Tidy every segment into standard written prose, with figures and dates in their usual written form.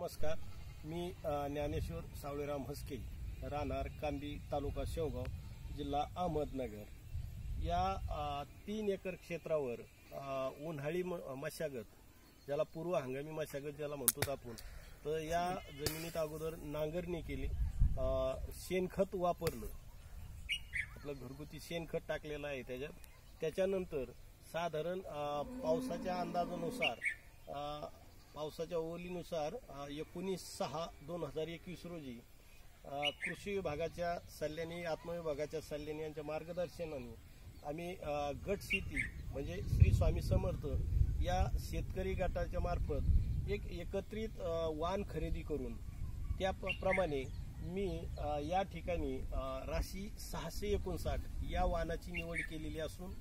नमस्कार, मी ज्ञानेश्वर सावळेराम हस्के, राहणार कांदी, तालुका शेवगाव, जिल्हा अहमदनगर. या 3 एकर क्षेत्रावर उन्हाळी मशागत, ज्याला पूर्व हंगामी मशागत ज्याला म्हणतो आपण, तर या जमिनीत अगोदर नांगरणी केली, शेणखत वापरलं, आपलं घरगुती शेणखत टाकलेलं आहे. त्याच्यानंतर साधारण पावसाच्या अंदाजानुसार, पावसाच्या ओलीनुसार 19/6/2021 रोजी कृषी विभागाच्या सल्ल्याने, आत्मविभागाच्या सल्ल्याने यांच्या मार्गदर्शनाने आम्ही गट शेती म्हणजे श्री स्वामी समर्थ या शेतकरी गटाच्या मार्फत एक एकत्रित वाण खरेदी करून त्याप्रमाणे मी या ठिकाणी राशी 659 या वाणाची निवड केलेली असून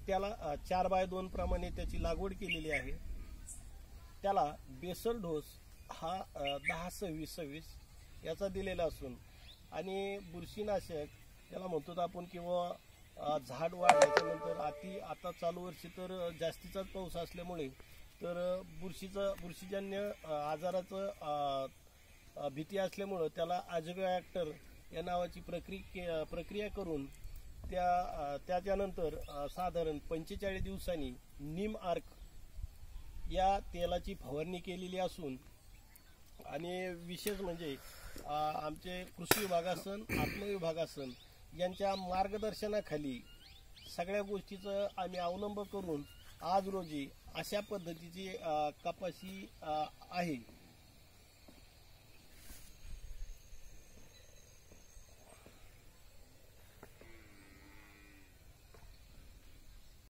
त्याला 4x2 प्रमाणे त्याची लागवड केलेली आहे. त्याला बेसल डोस हा 10-26-26 याचा दिलेला असून आणि बुरशीनाशक त्याला म्हणतो आपण, किंवा झाड वाढल्याच्यानंतर आता चालू वर्षी तर जास्तीचाच पाऊस असल्यामुळे तर बुरशीजन्य आजाराचं भीती असल्यामुळं त्याला अजोबॅक्टर या नावाची प्रक्रिया करून त्याच्यानंतर साधारण 45 दिवसांनी नीम आर्क या तेलाची फवारणी केलेली असून, आणि विशेष म्हणजे आमचे कृषी विभागासन, आत्मविभागासन यांच्या मार्गदर्शनाखाली सगळ्या गोष्टीचं आम्ही अवलंब करून आज रोजी अशा पद्धतीची कपाशी आहे.